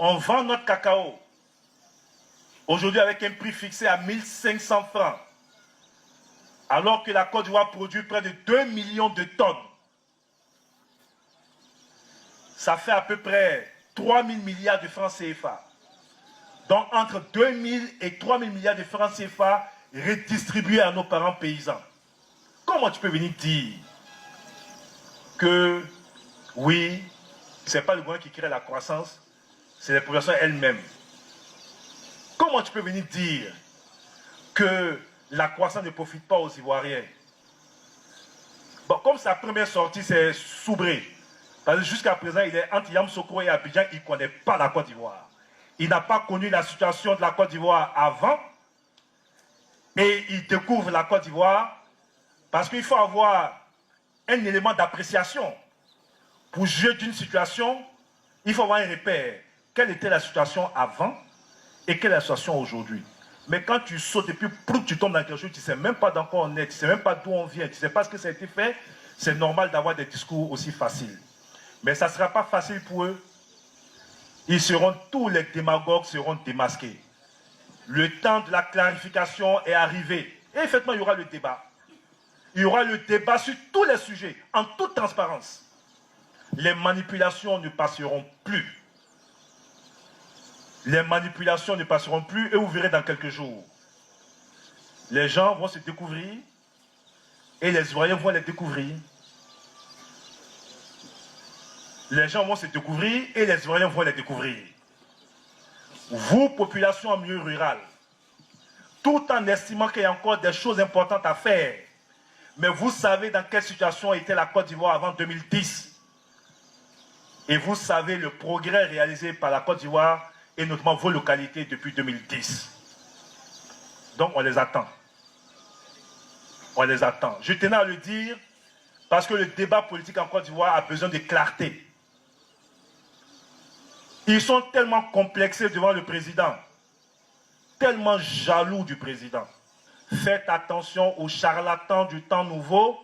On vend notre cacao aujourd'hui avec un prix fixé à 1500 francs, alors que la Côte d'Ivoire produit près de 2 millions de tonnes. Ça fait à peu près 3 000 milliards de francs CFA. Donc entre 2 000 et 3 000 milliards de francs CFA redistribués à nos parents paysans. Comment tu peux venir dire que oui, ce n'est pas le gouvernement qui crée la croissance, c'est les populations elles-mêmes? Comment tu peux venir dire que la croissance ne profite pas aux Ivoiriens? Bon, comme sa première sortie, c'est Soubré. Parce que jusqu'à présent, il est entre Yamoussoukro et Abidjan, il ne connaît pas la Côte d'Ivoire. Il n'a pas connu la situation de la Côte d'Ivoire avant. Et il découvre la Côte d'Ivoire parce qu'il faut avoir un élément d'appréciation. Pour juger d'une situation, il faut avoir un repère. Quelle était la situation avant et quelle est la situation aujourd'hui? Mais quand tu sautes et puis tu tombes dans quelque chose, tu ne sais même pas dans quoi on est, tu ne sais même pas d'où on vient, tu ne sais pas ce que ça a été fait, c'est normal d'avoir des discours aussi faciles. Mais ça ne sera pas facile pour eux. Tous les démagogues seront démasqués. Le temps de la clarification est arrivé. Et effectivement, il y aura le débat. Il y aura le débat sur tous les sujets, en toute transparence. Les manipulations ne passeront plus. Les manipulations ne passeront plus et vous verrez dans quelques jours. Les gens vont se découvrir et les Ivoiriens vont les découvrir. Les gens vont se découvrir et les Ivoiriens vont les découvrir. Vous, population en milieu rural, tout en estimant qu'il y a encore des choses importantes à faire, mais vous savez dans quelle situation était la Côte d'Ivoire avant 2010. Et vous savez le progrès réalisé par la Côte d'Ivoire et notamment vos localités depuis 2010. Donc on les attend. On les attend. Je tenais à le dire parce que le débat politique en Côte d'Ivoire a besoin de clarté. Ils sont tellement complexés devant le président, tellement jaloux du président. Faites attention aux charlatans du temps nouveau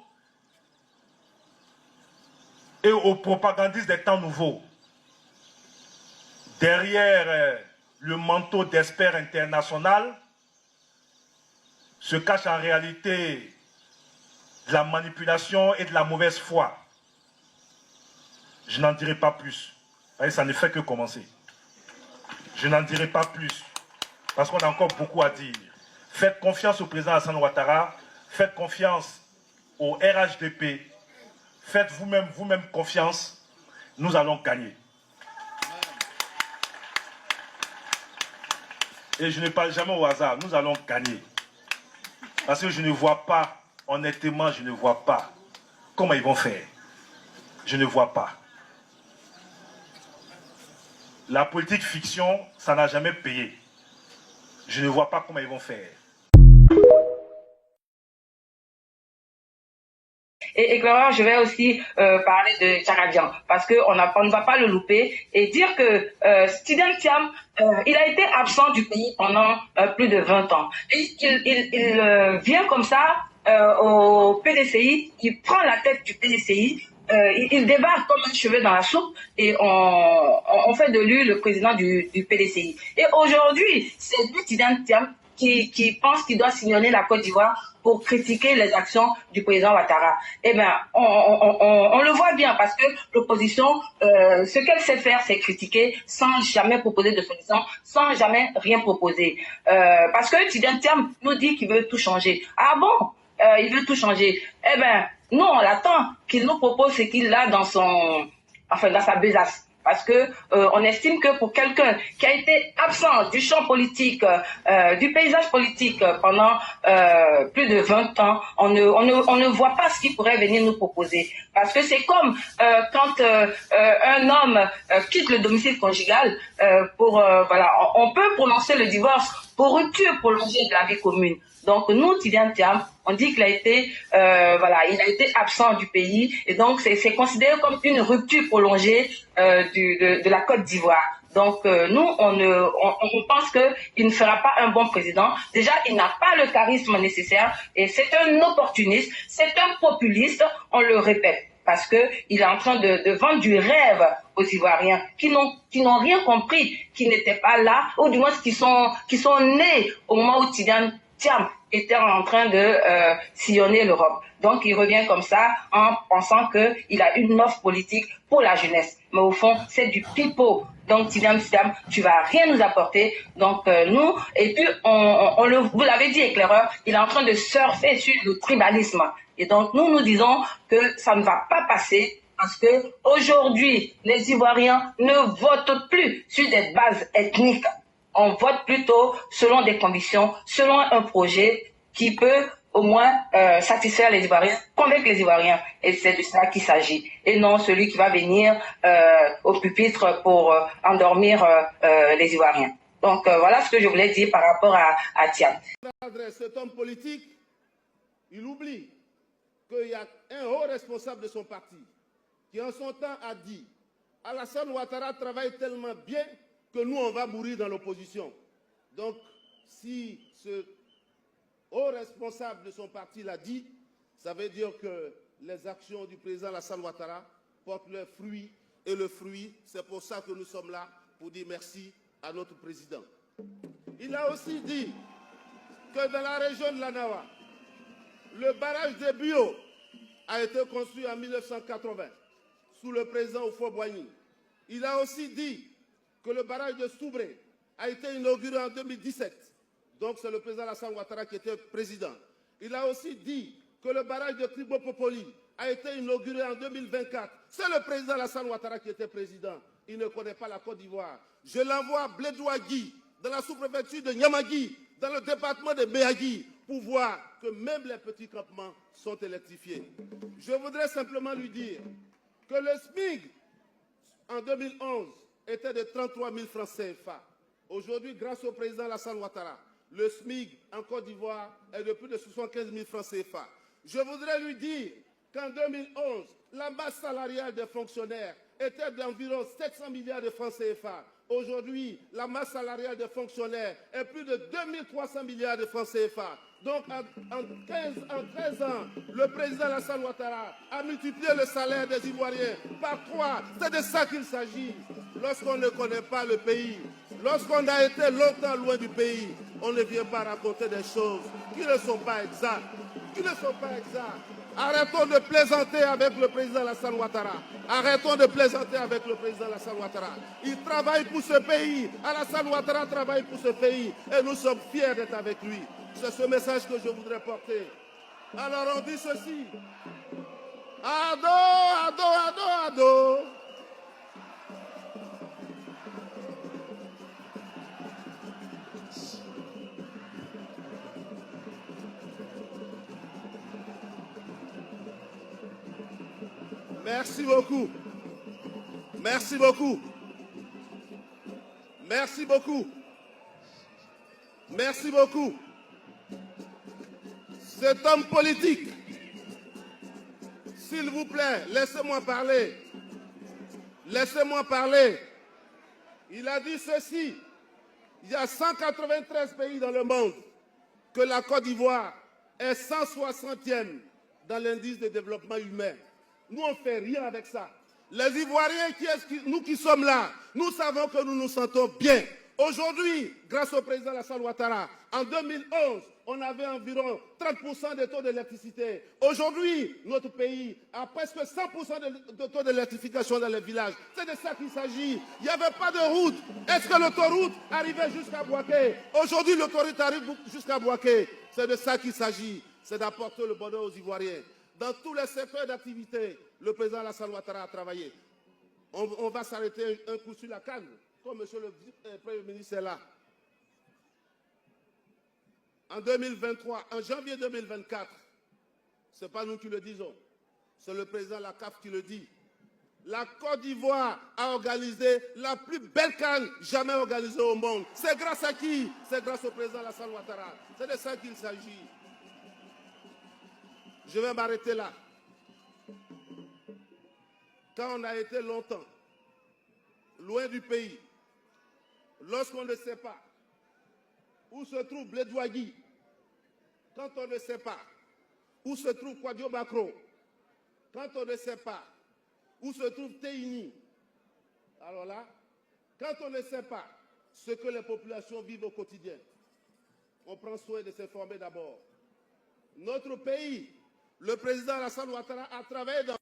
et aux propagandistes des temps nouveaux. Derrière le manteau d'expert international se cache en réalité de la manipulation et de la mauvaise foi. Je n'en dirai pas plus. Ça ne fait que commencer. Je n'en dirai pas plus. Parce qu'on a encore beaucoup à dire. Faites confiance au président Alassane Ouattara. Faites confiance au RHDP. Faites vous-même confiance. Nous allons gagner. Et je ne parle jamais au hasard. Nous allons gagner. Parce que je ne vois pas, honnêtement, je ne vois pas comment ils vont faire. Je ne vois pas. La politique fiction, ça n'a jamais payé. Je ne vois pas comment ils vont faire. Et Clara, je vais aussi parler de Tchakadjian, parce qu'on ne va pas le louper, et dire que Tidjane Thiam, il a été absent du pays pendant plus de 20 ans. Et il vient comme ça au PDCI, il prend la tête du PDCI, il débarque comme un cheveu dans la soupe et on fait de lui le président du PDCI. Et aujourd'hui, c'est lui, Tidjane Thiam, qui pense qu'il doit sillonner la Côte d'Ivoire pour critiquer les actions du président Ouattara. Eh bien, on le voit bien parce que l'opposition, ce qu'elle sait faire, c'est critiquer sans jamais proposer de solution, sans jamais rien proposer. Parce que Tidjane Thiam nous dit qu'il veut tout changer. Ah bon? Il veut tout changer. Eh bien, nous, on l'attend qu'il nous propose ce qu'il a dans sa besace. Parce que on estime que pour quelqu'un qui a été absent du champ politique, du paysage politique pendant plus de 20 ans, on ne voit pas ce qu'il pourrait venir nous proposer. Parce que c'est comme quand un homme quitte le domicile conjugal on peut prononcer le divorce pour rupture prolongée de la vie commune. Donc nous, Tidjane Thiam, on dit qu'il a été, il a été absent du pays et donc c'est considéré comme une rupture prolongée de la Côte d'Ivoire. Donc nous, on pense qu'il ne fera pas un bon président. Déjà, il n'a pas le charisme nécessaire et c'est un opportuniste, c'est un populiste, on le répète. parce qu'il est en train de vendre du rêve aux Ivoiriens qui n'ont rien compris, qui n'étaient pas là, ou du moins qui sont nés au moment où Tidiane Thiam était en train de sillonner l'Europe. Donc il revient comme ça en pensant qu'il a une offre politique pour la jeunesse. Mais au fond, c'est du pipeau. Donc Tidiane Thiam, tu vas rien nous apporter. Donc nous, et puis vous l'avez dit, éclaireur, il est en train de surfer sur le tribalisme. Et donc nous disons que ça ne va pas passer. Parce que aujourd'hui, les Ivoiriens ne votent plus sur des bases ethniques. On vote plutôt selon des convictions, selon un projet qui peut au moins satisfaire les Ivoiriens, convaincre les Ivoiriens. Et c'est de ça qu'il s'agit. Et non celui qui va venir au pupitre pour endormir les Ivoiriens. Donc voilà ce que je voulais dire par rapport à Thiam. Cet homme politique, il oublie qu'il y a un haut responsable de son parti qui en son temps a dit « Alassane Ouattara travaille tellement bien que nous, on va mourir dans l'opposition. » Donc, si ce haut responsable de son parti l'a dit, ça veut dire que les actions du président Alassane Ouattara portent leurs fruits. Et le fruit, c'est pour ça que nous sommes là, pour dire merci à notre président. Il a aussi dit que dans la région de l'Anawa, le barrage de Bio a été construit en 1980 sous le président Houphouët-Boigny. Il a aussi dit que le barrage de Soubré a été inauguré en 2017. Donc c'est le président Alassane Ouattara qui était président. Il a aussi dit que le barrage de Tribopopoli a été inauguré en 2024. C'est le président Alassane Ouattara qui était président. Il ne connaît pas la Côte d'Ivoire. Je l'envoie à Blédouagui, dans la sous-préfecture de Niamagui, dans le département de Béagui, pour voir que même les petits campements sont électrifiés. Je voudrais simplement lui dire que le SMIC en 2011 était de 33 000 francs CFA. Aujourd'hui, grâce au président Alassane Ouattara, le SMIC en Côte d'Ivoire est de plus de 75 000 francs CFA. Je voudrais lui dire qu'en 2011, la masse salariale des fonctionnaires était d'environ 700 milliards de francs CFA. Aujourd'hui, la masse salariale des fonctionnaires est plus de 2300 milliards de francs CFA. Donc, en 13 ans, le président Alassane Ouattara a multiplié le salaire des Ivoiriens par 3. C'est de ça qu'il s'agit. Lorsqu'on ne connaît pas le pays, lorsqu'on a été longtemps loin du pays, on ne vient pas raconter des choses qui ne sont pas exactes. Arrêtons de plaisanter avec le président Alassane Ouattara. Arrêtons de plaisanter avec le président Alassane Ouattara. Il travaille pour ce pays. Alassane Ouattara travaille pour ce pays. Et nous sommes fiers d'être avec lui. C'est ce message que je voudrais porter. Alors on dit ceci. Ado, ado, ado, ado. Merci beaucoup. Merci beaucoup. Merci beaucoup. Merci beaucoup. Cet homme politique, s'il vous plaît, laissez-moi parler. Laissez-moi parler. Il a dit ceci. Il y a 193 pays dans le monde que la Côte d'Ivoire est 160e dans l'indice de développement humain. Nous, on ne fait rien avec ça. Les Ivoiriens, nous qui sommes là, nous savons que nous nous sentons bien. Aujourd'hui, grâce au président Alassane Ouattara, en 2011, on avait environ 30% de taux d'électricité. Aujourd'hui, notre pays a presque 100% de taux d'électrification dans les villages. C'est de ça qu'il s'agit. Il n'y avait pas de route. Est-ce que l'autoroute arrivait jusqu'à Bouaké? Aujourd'hui, l'autoroute arrive jusqu'à Bouaké. C'est de ça qu'il s'agit. C'est d'apporter le bonheur aux Ivoiriens. Dans tous les secteurs d'activité, le président Alassane Ouattara a travaillé. On va s'arrêter un coup sur la canne, comme monsieur le Premier ministre est là. En 2023, en janvier 2024, ce n'est pas nous qui le disons, c'est le président de la CAF qui le dit. La Côte d'Ivoire a organisé la plus belle canne jamais organisée au monde. C'est grâce à qui? C'est grâce au président Alassane Ouattara. C'est de ça qu'il s'agit. Je vais m'arrêter là. Quand on a été longtemps loin du pays, lorsqu'on ne sait pas où se trouve Blédouagui, quand on ne sait pas où se trouve Kwadio Bakro, quand on ne sait pas où se trouve Téini, alors là, quand on ne sait pas ce que les populations vivent au quotidien, on prend soin de s'informer d'abord. Notre pays, le président Alassane Ouattara a travaillé dans